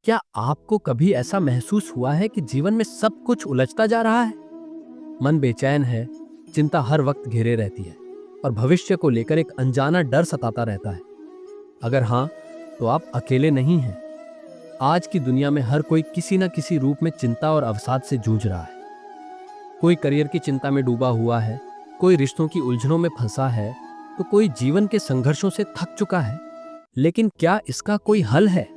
क्या आपको कभी ऐसा महसूस हुआ है कि जीवन में सब कुछ उलझता जा रहा है? मन बेचैन है, चिंता हर वक्त घेरे रहती है और भविष्य को लेकर एक अनजाना डर सताता रहता है। अगर हाँ, तो आप अकेले नहीं हैं। आज की दुनिया में हर कोई किसी न किसी रूप में चिंता और अवसाद से जूझ रहा है। कोई करियर की चिंता में डूबा हुआ है, कोई रिश्तों की उलझनों में फंसा है, तो कोई जीवन के संघर्षों से थक चुका है। लेकिन क्या इसका कोई हल है?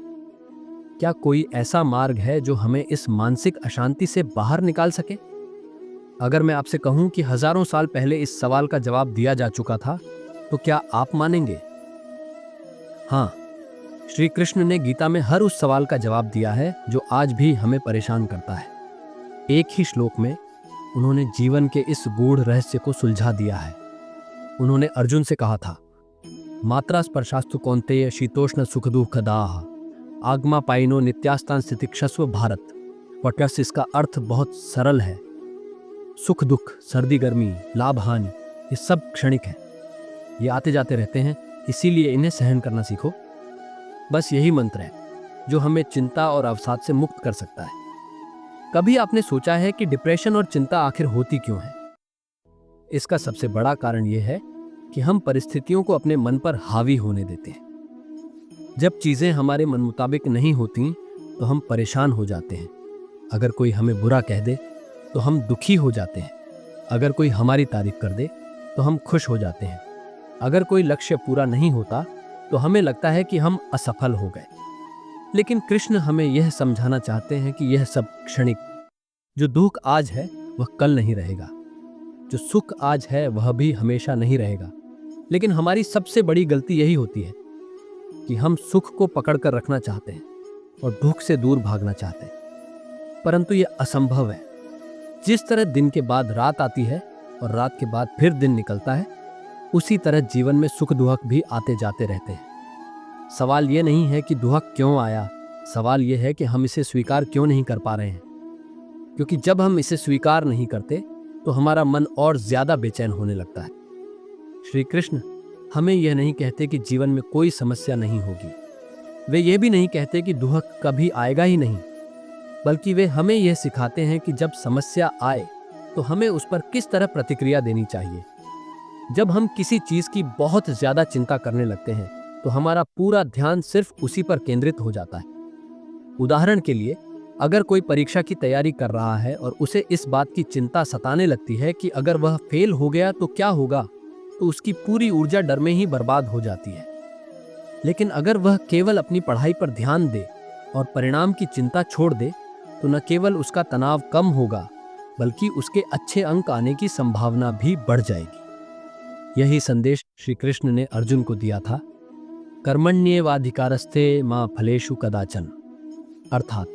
क्या कोई ऐसा मार्ग है जो हमें इस मानसिक अशांति से बाहर निकाल सके? अगर मैं आपसे कहूं कि हजारों साल पहले इस सवाल का जवाब दिया जा चुका था, तो क्या आप मानेंगे? हाँ, श्री कृष्ण ने गीता में हर उस सवाल का जवाब दिया है जो आज भी हमें परेशान करता है। एक ही श्लोक में उन्होंने जीवन के इस गूढ़ रहस्य को सुलझा दिया है। उन्होंने अर्जुन से कहा था, मात्रा स्पर्शास्तु कौन्तेय शीतोष्ण सुख दुःखदाः आगमा पाइनो नित्यास्तान स्थितिक्षस्व भारत। वट्स इसका अर्थ बहुत सरल है। सुख दुख, सर्दी गर्मी, लाभ हानि, ये सब क्षणिक है। ये आते जाते रहते हैं, इसीलिए इन्हें सहन करना सीखो। बस यही मंत्र है जो हमें चिंता और अवसाद से मुक्त कर सकता है। कभी आपने सोचा है कि डिप्रेशन और चिंता आखिर होती क्यों है? इसका सबसे बड़ा कारण यह है कि हम परिस्थितियों को अपने मन पर हावी होने देते हैं। जब चीजें हमारे मन मुताबिक नहीं होती तो हम परेशान हो जाते हैं। अगर कोई हमें बुरा कह दे तो हम दुखी हो जाते हैं। अगर कोई हमारी तारीफ कर दे तो हम खुश हो जाते हैं। अगर कोई लक्ष्य पूरा नहीं होता तो हमें लगता है कि हम असफल हो गए। लेकिन कृष्ण हमें यह समझाना चाहते हैं कि यह सब क्षणिक। जो दुख आज है वह कल नहीं रहेगा। जो सुख आज है वह भी हमेशा नहीं रहेगा। लेकिन हमारी सबसे बड़ी गलती यही होती है कि हम सुख को पकड़ कर रखना चाहते हैं और दुख से दूर भागना चाहते हैं। परंतु यह असंभव है। जिस तरह दिन के बाद रात आती है और रात के बाद फिर दिन निकलता है, उसी तरह जीवन में सुख दुख भी आते जाते रहते हैं। सवाल यह नहीं है कि दुख क्यों आया, सवाल यह है कि हम इसे स्वीकार क्यों नहीं कर पा रहे हैं। क्योंकि जब हम इसे स्वीकार नहीं करते तो हमारा मन और ज्यादा बेचैन होने लगता है। श्री कृष्ण हमें यह नहीं कहते कि जीवन में कोई समस्या नहीं होगी। वे ये भी नहीं कहते कि दुख कभी आएगा ही नहीं, बल्कि वे हमें यह सिखाते हैं कि जब समस्या आए तो हमें उस पर किस तरह प्रतिक्रिया देनी चाहिए। जब हम किसी चीज की बहुत ज्यादा चिंता करने लगते हैं तो हमारा पूरा ध्यान सिर्फ उसी पर केंद्रित हो जाता है। उदाहरण के लिए, अगर कोई परीक्षा की तैयारी कर रहा है और उसे इस बात की चिंता सताने लगती है कि अगर वह फेल हो गया तो क्या होगा, तो उसकी पूरी ऊर्जा डर में ही बर्बाद हो जाती है। लेकिन अगर वह केवल अपनी पढ़ाई पर ध्यान दे और परिणाम की चिंता छोड़ दे, तो न केवल उसका तनाव कम होगा, बल्कि उसके अच्छे अंक आने की संभावना भी बढ़ जाएगी। यही संदेश श्री कृष्ण ने अर्जुन को दिया था, कर्मण्येवाधिकारस्ते मा फलेषु कदाचन। अर्थात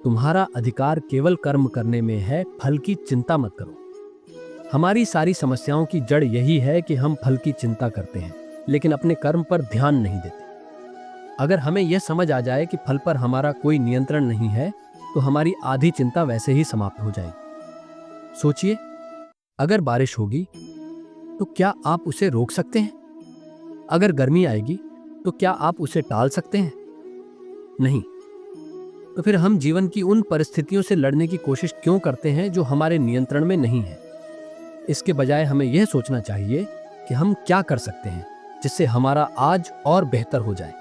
तुम्हारा अधिकार केवल कर्म करने में है, फल की चिंता मत करो। हमारी सारी समस्याओं की जड़ यही है कि हम फल की चिंता करते हैं, लेकिन अपने कर्म पर ध्यान नहीं देते। अगर हमें यह समझ आ जाए कि फल पर हमारा कोई नियंत्रण नहीं है, तो हमारी आधी चिंता वैसे ही समाप्त हो जाएगी। सोचिए, अगर बारिश होगी तो क्या आप उसे रोक सकते हैं? अगर गर्मी आएगी तो क्या आप उसे टाल सकते हैं? नहीं। तो फिर हम जीवन की उन परिस्थितियों से लड़ने की कोशिश क्यों करते हैं जो हमारे नियंत्रण में नहीं है? इसके बजाय हमें यह सोचना चाहिए कि हम क्या कर सकते हैं जिससे हमारा आज और बेहतर हो जाए।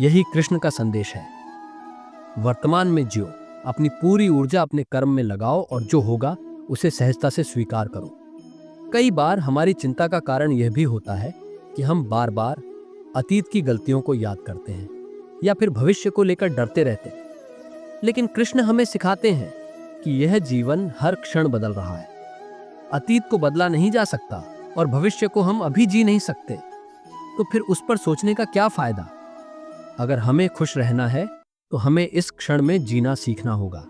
यही कृष्ण का संदेश है। वर्तमान में जियो, अपनी पूरी ऊर्जा अपने कर्म में लगाओ और जो होगा उसे सहजता से स्वीकार करो। कई बार हमारी चिंता का कारण यह भी होता है कि हम बार बार अतीत की गलतियों को याद करते हैं या फिर भविष्य को लेकर डरते रहते हैं। लेकिन कृष्ण हमें सिखाते हैं कि यह जीवन हर क्षण बदल रहा है। अतीत को बदला नहीं जा सकता और भविष्य को हम अभी जी नहीं सकते, तो फिर उस पर सोचने का क्या फायदा? अगर हमें खुश रहना है तो हमें इस क्षण में जीना सीखना होगा।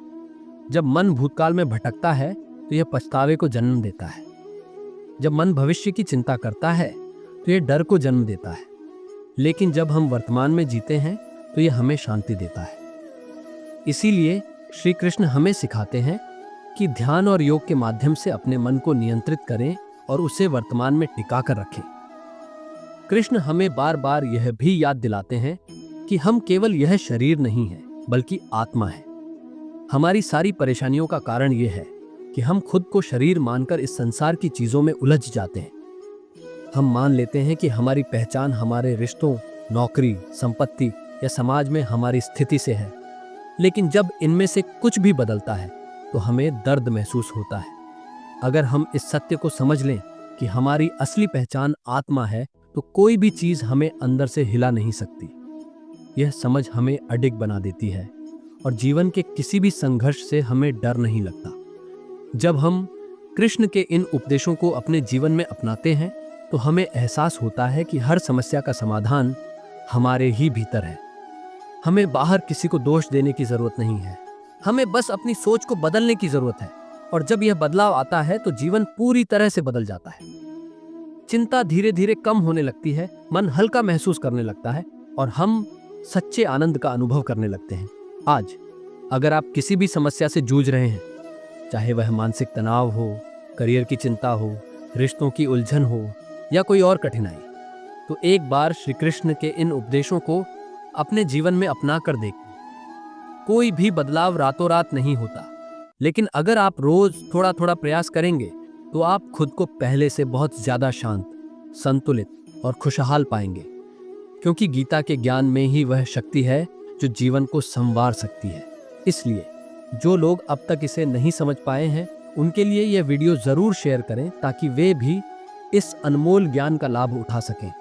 जब मन भूतकाल में भटकता है तो यह पछतावे को जन्म देता है। जब मन भविष्य की चिंता करता है तो यह डर को जन्म देता है। लेकिन जब हम वर्तमान में जीते हैं तो यह हमें शांति देता है। इसीलिए श्री कृष्ण हमें सिखाते हैं कि ध्यान और योग के माध्यम से अपने मन को नियंत्रित करें और उसे वर्तमान में टिका कर रखें। कृष्ण हमें बार बार यह भी याद दिलाते हैं कि हम केवल यह शरीर नहीं है, बल्कि आत्मा है। हमारी सारी परेशानियों का कारण यह है कि हम खुद को शरीर मानकर इस संसार की चीजों में उलझ जाते हैं। हम मान लेते हैं कि हमारी पहचान हमारे रिश्तों, नौकरी, संपत्ति या समाज में हमारी स्थिति से है। लेकिन जब इनमें से कुछ भी बदलता है तो हमें दर्द महसूस होता है। अगर हम इस सत्य को समझ लें कि हमारी असली पहचान आत्मा है, तो कोई भी चीज हमें अंदर से हिला नहीं सकती। यह समझ हमें अडिग बना देती है और जीवन के किसी भी संघर्ष से हमें डर नहीं लगता। जब हम कृष्ण के इन उपदेशों को अपने जीवन में अपनाते हैं तो हमें एहसास होता है कि हर समस्या का समाधान हमारे ही भीतर है। हमें बाहर किसी को दोष देने की जरूरत नहीं है, हमें बस अपनी सोच को बदलने की जरूरत है। और जब यह बदलाव आता है तो जीवन पूरी तरह से बदल जाता है। चिंता धीरे धीरे कम होने लगती है, मन हल्का महसूस करने लगता है और हम सच्चे आनंद का अनुभव करने लगते हैं। आज अगर आप किसी भी समस्या से जूझ रहे हैं, चाहे वह मानसिक तनाव हो, करियर की चिंता हो, रिश्तों की उलझन हो या कोई और कठिनाई, तो एक बार श्री कृष्ण के इन उपदेशों को अपने जीवन में अपना कर देखिए। कोई भी बदलाव रातों रात नहीं होता, लेकिन अगर आप रोज थोड़ा थोड़ा प्रयास करेंगे तो आप खुद को पहले से बहुत ज्यादा शांत, संतुलित और खुशहाल पाएंगे। क्योंकि गीता के ज्ञान में ही वह शक्ति है जो जीवन को संवार सकती है। इसलिए जो लोग अब तक इसे नहीं समझ पाए हैं, उनके लिए यह वीडियो जरूर शेयर करें ताकि वे भी इस अनमोल ज्ञान का लाभ उठा सकें।